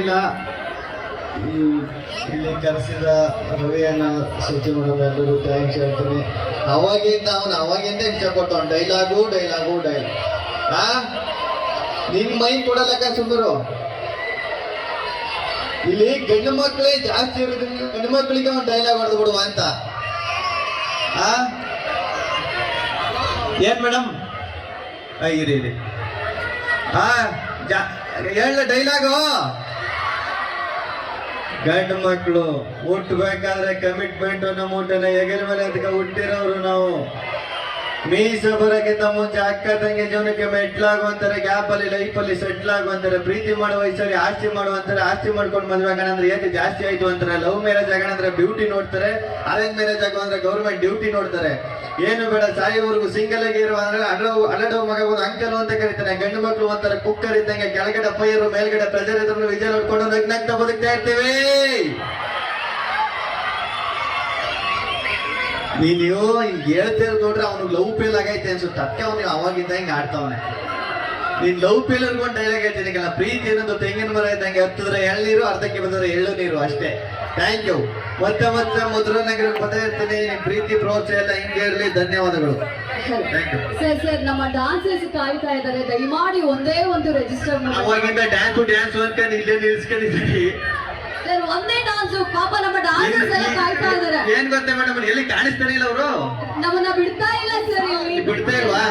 ಏನಿಲ್ಲ, ಇಲ್ಲಿ ಕರೆಸಿದ ರವಿಯಣ್ಣ ಸೂಚಿ ಮಾಡೋದು ಎಲ್ಲರೂ ಥ್ಯಾಂಕ್ಸ್ ಹೇಳ್ತೀನಿ. ಅವಾಗಿಂದ ಇಷ್ಟ ಕೊಟ್ಟು ಡೈಲಾಗು ನಿನ್ ಮೈಂಡ್ ಕೊಡಲಕ್ಕ ಸುಂದರು. ಇಲ್ಲಿ ಗಂಡು ಮಕ್ಕಳೇ ಜಾಸ್ತಿ ಇರೋದ್ರಿಂದ ಗಂಡು ಮಕ್ಕಳಿಗೆ ಒಂದು ಡೈಲಾಗ್ ಹೊಡೆದು ಬಿಡುವ ಅಂತ. ಏನ್ ಮೇಡಮ್ ಇರಿ ಹೇಳ ಡೈಲಾಗು. ಗಂಡು ಮಕ್ಕಳು ಹುಟ್ಟಬೇಕಾದ್ರೆ ಕಮಿಟ್ಮೆಂಟ್ ನಮ್ಮ ಊಟನ ಹೆಗಲ ಮೇಲೆ ಅದಕ್ಕೆ ಹುಟ್ಟಿರೋರು ನಾವು. ಮೀಸ ಬರೋಕ್ಕಿಂತ ಮುಂಚೆ ಅಕ್ಕ ತಂಗಿ ಜೀವನಕ್ಕೆ ಮೆಟ್ಲಾಗುವಂತಾರೆ, ಗ್ಯಾಪ್ ಅಲ್ಲಿ ಲೈಫ್ ಅಲ್ಲಿ ಸೆಟ್ಲ್ ಆಗುವಂತಾರೆ, ಪ್ರೀತಿ ಮಾಡುವ ವಯಸ್ಸಲ್ಲಿ ಆಸ್ತಿ ಮಾಡುವಂತಾರೆ, ಆಸ್ತಿ ಮಾಡ್ಕೊಂಡು ಮದುವೆ ಆಗೋಣ ಅಂದ್ರೆ ಏಕೆ ಜಾಸ್ತಿ ಆಯ್ತು ಅಂತಾರೆ, ಲವ್ ಮ್ಯಾರೇಜ್ ಆಗೋಣ ಅಂದ್ರೆ ಬ್ಯೂಟಿ ನೋಡ್ತಾರೆ, ಅರೇಂಜ್ ಮ್ಯಾರೇಜ್ ಆಗೋ ಅಂದ್ರೆ ಗೌರ್ಮೆಂಟ್ ಡ್ಯೂಟಿ ನೋಡ್ತಾರೆ. ಏನು ಬೇಡ ಸಾಯೋವರೆಗೂ ಸಿಂಗಲ್ ಆಗಿ ಇರುವ ಅಲಡೋ ಮಗ ಅಂಕಲ್ ಅಂತ ಕರೀತಾರೆ. ಗಂಡು ಮಕ್ಕಳು ಒಂಥರ ಕುಕ್ಕರ್ ಇದ್ದಂಗೆ ಕೆಳಗಡೆ ಫೈರ್ ಮೇಲ್ಗಡೆ ಪ್ರೆಜರ್ ಇದ್ರು ವಿಜಯ ನೋಡ್ಕೊಂಡು ನಗ್ನಗ್ತಾ ಬದುಕ್ತಾ ಇರ್ತೀವಿ. ನೀವು ಹಿಂಗ್ ಹೇಳ್ತಿರೋದು ನೋಡ್ರೆ ಅವ್ನಿಗೆ ಲವ್ ಫೇಲ್ ಆಗೈತೆ ಅನ್ಸುತ್ತೆ, ಅದಕ್ಕೆ ಅವ್ನಿಗೆ ಅವಾಗಿಂದ ಹಿಂಗೆ ಆಡ್ತಾವನೆ. ನೀನ್ ಲವ್ ಫೇಲ್ ಅನ್ಕೊಂಡು ಡೈಲಾಗ್ ಹೇಳ್ತೀನಿ. ಪ್ರೀತಿ ಅನ್ನೋದು ತೆಂಗಿನ ಮರ ಇದ್ದಂಗೆ ಹತ್ತಿದ್ರೆ ಎಳ್ನೀರು, ಅರ್ಧಕ್ಕೆ ಬಂದ್ರೆ ಎಳ್ಳು ನೀರು ಅಷ್ಟೇ. Thank you. ಮತ್ತೆ ಮಧುರ ನಗರ ಪದೇ ಇರ್ತೀನಿ. ನಿಮ್ ಪ್ರೀತಿ ಪ್ರೋತ್ಸಾಹ ಎಲ್ಲ ಹಿಂಗೆ ಇರಲಿ. ಧನ್ಯವಾದಗಳು. ಸರ್ ನಮ್ಮ ಡಾನ್ಸರ್ಸ್ ಕಾಯ್ತಾ ಇದ್ದಾರೆ, ದಯಮಾಡಿ ಒಂದೇ ಒಂದು ರೆಜಿಸ್ಟರ್ ಮಾಡಿ. ಅವಾಗಿಂದ ಡ್ಯಾನ್ಸ್ ಅನ್ಕೊಂಡು ಇಲ್ಲೇ ನಿಲ್ಸ್ಕೊಂಡಿದ್ದೀವಿ. ಸರ್ ಒಂದೇ ಡಾನ್ಸ್, ಪಾಪ ನಮ್ಮ ಡಾನ್ಸರ್ಸ್ ಎಲ್ಲ ಕಾಯ್ತಾ ಇದ್ದಾರೆ. ಏನ್ ಗೊತ್ತೇ ಮೇಡಮ್, ಎಲ್ಲಿ ಕಾಣಿಸ್ತಾನೆ ಇಲ್ಲ ಅವರು, ನಮ್ಮನ್ನ ಬಿಡ್ತಾ ಇಲ್ಲ ಸರ್. ಇಲ್ಲಿ ಬಿಡ್ತಾ ಇಲ್ವಾ?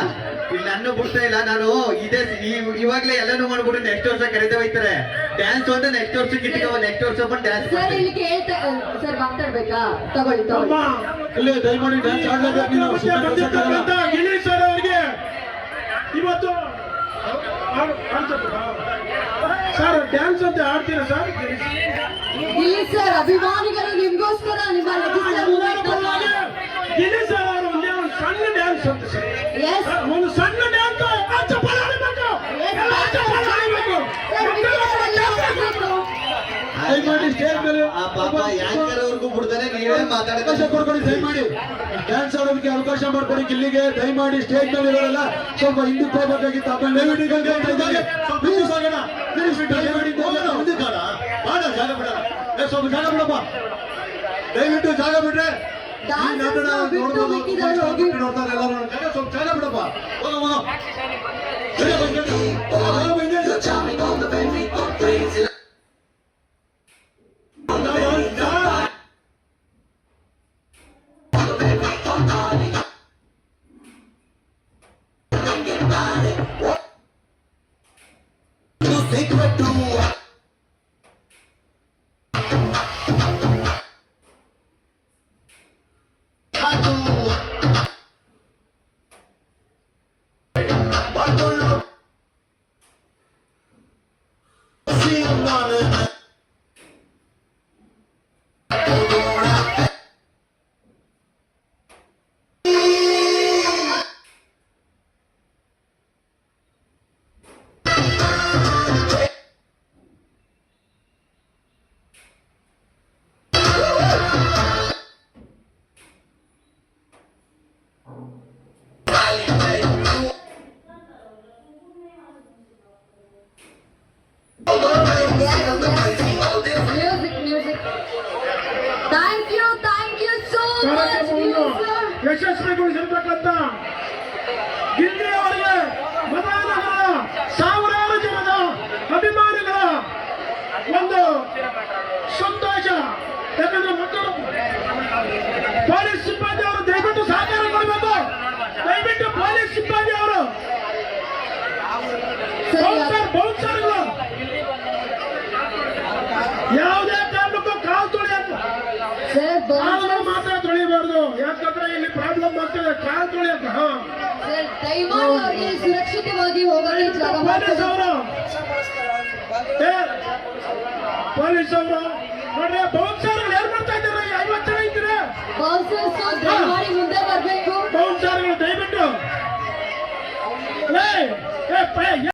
ಇಲ್ಲಿ ನಾನು ಬಿಡ್ತಾ ಇಲ್ಲ. ನಾನು ಇವಾಗ್ಲೇ ಎಲ್ಲಾನು ಮಾಡ್ಬಿಟ್ಟು ನೆಕ್ಸ್ಟ್ ವರ್ಷ ಕರೀತಾ ಹೋಯ್ತಾರೆ. ಡ್ಯಾನ್ಸ್ ಅಂತ ನೆಕ್ಸ್ಟ್ ವರ್ಷಕ್ಕೆ ಇಟ್ಕೋ, ನೆಕ್ಸ್ಟ್ ವರ್ಷ ಬಂದು ಡ್ಯಾನ್ಸ್ ಸರ್ ಇಲ್ಲಿ ಕೇಳ್ತಾ ಸರ್ ಮಾತಾಡ್ಬೇಕಾ? ತಗೊಳ್ಳಿ ದಯಮಾಡಿ ಡ್ಯಾನ್ಸ್ ಆಡ್ಲೇಬೇಕು. ಸರ್ ಅವ್ರಿಗೆ ಇವತ್ತು ಸರ್ ಡ್ಯಾನ್ಸ್ ಅಂತ ಆಡ್ತೀರಾ ಸರ್? ಇಲ್ಲಿ ಸರ್ ಅಭಿಮಾನಿಗಳು ನಿಮ್ಗೋಸ್ಕರ ನಿಮ್ಮ ಗಿಲ್ಲಿ ಸರ್ ಅವರು ಒಂದೇ ಒಂದು ಸಣ್ಣ ಡ್ಯಾನ್ಸ್ ಅಂತ ಸರ್, ಒಂದು ಸಣ್ಣ ಡ್ಯಾನ್ಸ್ ದಯಮಾಡಿ ಸ್ಟೇಜ್ ಮೇಲೆ ಬಿಡ್ತಾರೆ. ನೀವೇ ಅವಕಾಶ ಕೊಡ್ಕೊಡಿ, ದಯಮಾಡಿ ಡ್ಯಾನ್ಸ್ ಆಡೋದಕ್ಕೆ ಅವಕಾಶ ಮಾಡ್ಕೊಡಿ. ಗಿಲ್ಲಿಗೆ ದಯಮಾಡಿ ಸ್ಟೇಜ್ ಮೇಲೆ ಇರೋಲ್ಲ, ಸ್ವಲ್ಪ ಹಿಂದಕ್ಕೆ ಹೋಗ್ಬೇಕಾಗಿತ್ತು. ಸ್ವಲ್ಪ ಜಾಗ ಬಿಡಪ್ಪ, ದಯವಿಟ್ಟು ಜಾಗ ಬಿಡ್ರೆ ನೋಡ್ತಾರೆ ಎಲ್ಲರೂ. ಸ್ವಲ್ಪ ಜಾಗ ಬಿಡಪ್ಪ. ಯಶಸ್ವಿಗೊಳಿಸಿರ್ತಕ್ಕಂಥ ಗಿಲ್ಲಿ ಅವರಿಗೆ ಮಧುರಾನಗರ ಸಾವಿರಾರು ಜನದ ಅಭಿಮಾನಿಗಳ ಒಂದು ಸಂತೋಷ. ಯಾಕಂದ್ರೆ ಮಕ್ಕಳು ಪೊಲೀಸ್ ಸಿಬ್ಬಂದಿ ಅವರು ದಯವಿಟ್ಟು ಸಹಕಾರ ಕೊಡಬೇಕು. ದಯವಿಟ್ಟು ಪೊಲೀಸ್ ಸಿಬ್ಬಂದಿ ಅವರು ಬೌನ್ಸರ್ಗಳು ಯಾವುದೇ ಕಾರಣಕ್ಕೂ ಕಾಲು ತೊಳೆಯಬೇಕು, ಮಾತ್ರ ತೊಳಿಬಾರ್ದು. ಯಾಕಂದ್ರೆ ಇಲ್ಲಿ ಪ್ರಾಬ್ಲಮ್ ಆಗ್ತದೆ. ಕಾಲು ತೊಳೆಯಕ ಸುರಕ್ಷಿತವಾಗಿ ಹೋಗಲಿ. ಪೊಲೀಸ್ ಅವರು ನೋಡ್ರಿ, ಬೌನ್ಸರ್ಗಳು ಏನ್ ಮಾಡ್ತಾ ಇದ್ದಾರೆ? 50 ಜನ ಇದ್ದೀರಾ ಮುಂದೆ ಬರ್ಬೇಕು. ಬೌನ್ಸರ್ಗಳು ದಯವಿಟ್ಟು